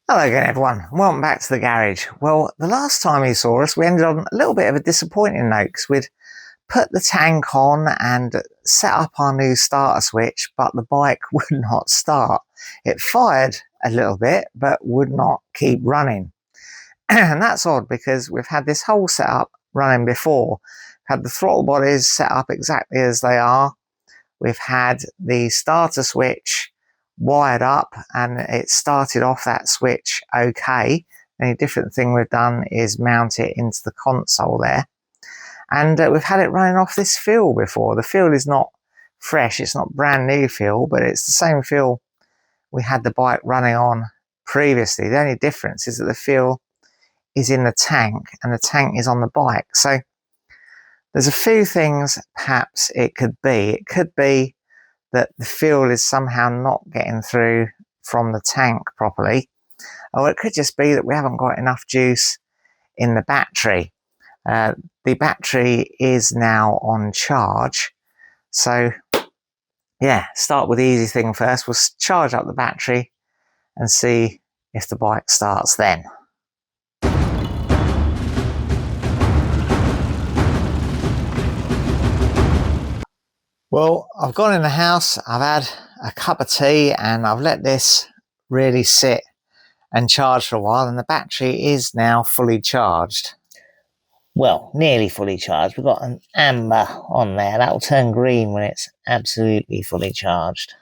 Hello again everyone, and welcome back to the garage. Well, the last time you saw us, we ended on a little bit of a disappointing note because we'd put the tank on and set up our new starter switch, but the bike would not start. It fired a little bit, but would not keep running. And that's odd because we've had this whole setup running before. We've had the throttle bodies set up exactly as they are. We've had the starter switch wired up and it started off that switch okay. The only different thing we've done is mount it into the console there. And we've had it running off this fuel before. The fuel is not fresh, it's not brand new fuel, but it's the same fuel we had the bike running on previously. The only difference is that the fuel is in the tank and the tank is on the bike. So there's a few things perhaps it could be. It could be that the fuel is somehow not getting through from the tank properly, or it could just be that we haven't got enough juice in the battery. The battery is now on charge, so yeah, start with the easy thing first. We'll charge up the battery and see if the bike starts then. Well, I've gone in the house, I've had a cup of tea and I've let this really sit and charge for a while, and the battery is now fully charged. Well, nearly fully charged. We've got an amber on there. That'll turn green when it's absolutely fully charged.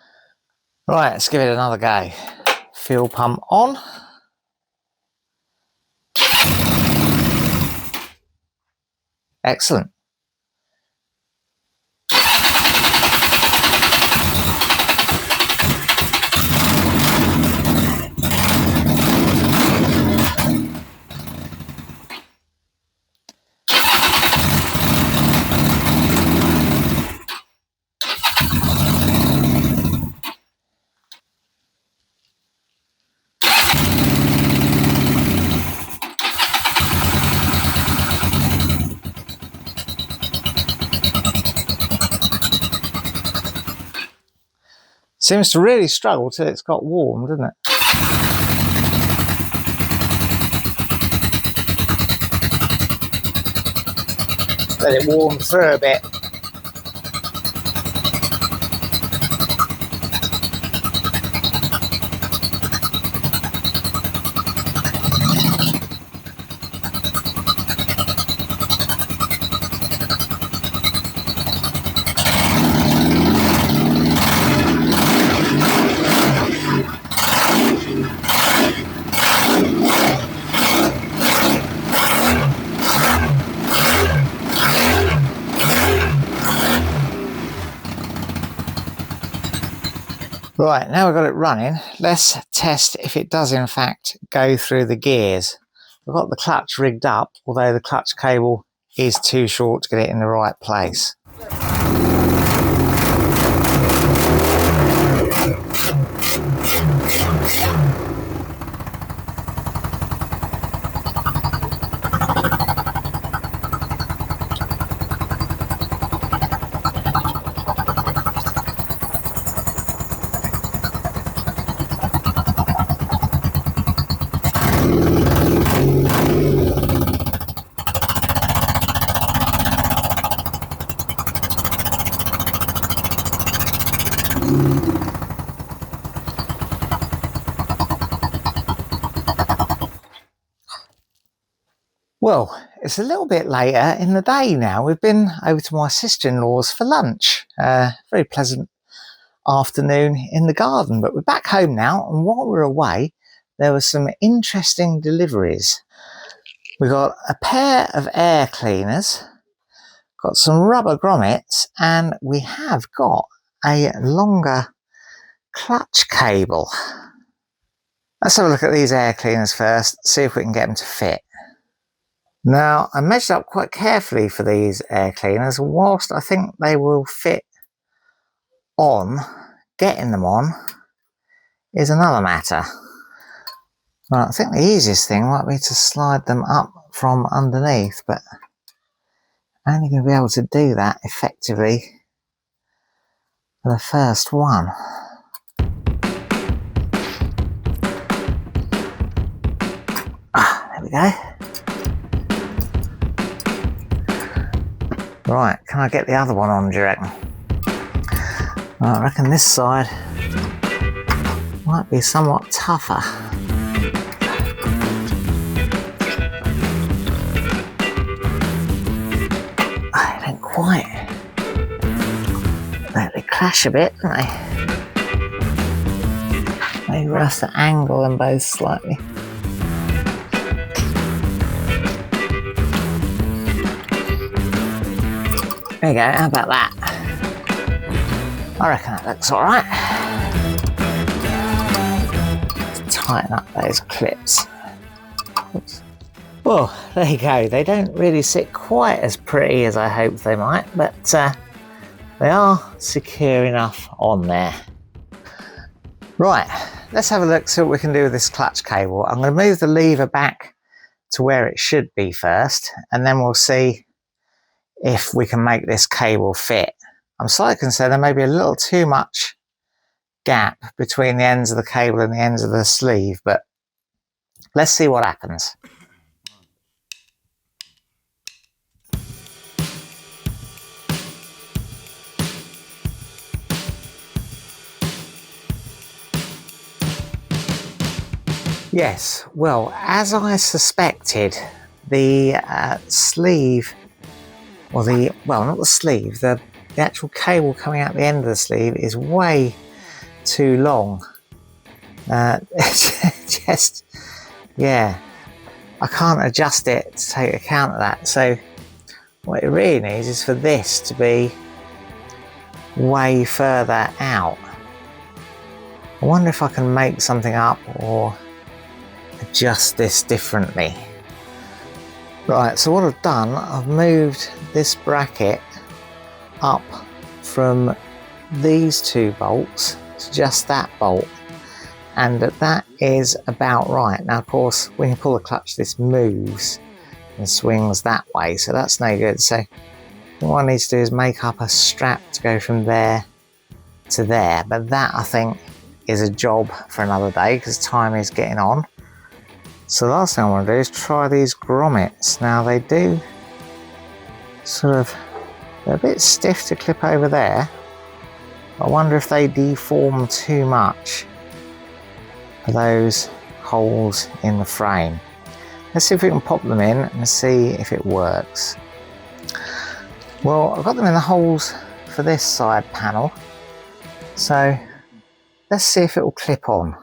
Right, let's give it another go. Fuel pump on. Excellent. Seems to really struggle till it's got warm, doesn't it? Let it warm through a bit. Right, now we've got it running, let's test if it does in fact go through the gears. We've got the clutch rigged up, although the clutch cable is too short to get it in the right place. Well, it's a little bit later in the day now. We've been over to my sister-in-law's for lunch. Very pleasant afternoon in the garden, but we're back home now, and while we're away there were some interesting deliveries. We got a pair of air cleaners, got some rubber grommets, and we have got a longer clutch cable. Let's have a look at these air cleaners first, see if we can get them to fit. Now, I measured up quite carefully for these air cleaners, and whilst I think they will fit on, getting them on is another matter. Well, I think the easiest thing might be to slide them up from underneath, but I'm only going to be able to do that effectively for the first one. go. Right, can I get the other one on, do you reckon? I reckon this side might be somewhat tougher. They don't quite. They clash a bit, don't they? Maybe we'll have to angle them both slightly. There you go, how about that? I reckon that looks alright. Tighten up those clips. Oops. Well, there you go. They don't really sit quite as pretty as I hoped they might, but they are secure enough on there. Right, let's have a look, see what we can do with this clutch cable. I'm going to move the lever back to where it should be first, and then we'll see if we can make this cable fit. I'm slightly concerned there may be a little too much gap between the ends of the cable and the ends of the sleeve, but let's see what happens. Yes, well, as I suspected, the sleeve, or not the sleeve, the actual cable coming out the end of the sleeve is way too long. Just, yeah, I can't adjust it to take account of that. So what it really needs is for this to be way further out. I wonder if I can make something up or adjust this differently. Right, so what I've done, I've moved this bracket up from these two bolts to just that bolt, and that is about right. Now of course when you pull the clutch this moves and swings that way, so that's no good. So what I need to do is make up a strap to go from there to there, but that I think is a job for another day because time is getting on. So the last thing I want to do is try these grommets. Now they do they're a bit stiff to clip over there. I wonder if they deform too much for those holes in the frame. Let's see if we can pop them in and see if it works. Well, I've got them in the holes for this side panel, so let's see if it will clip on.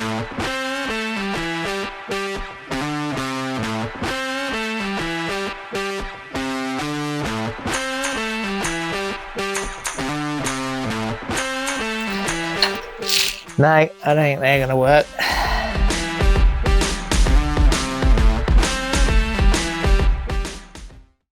No, I don't think they're going to work.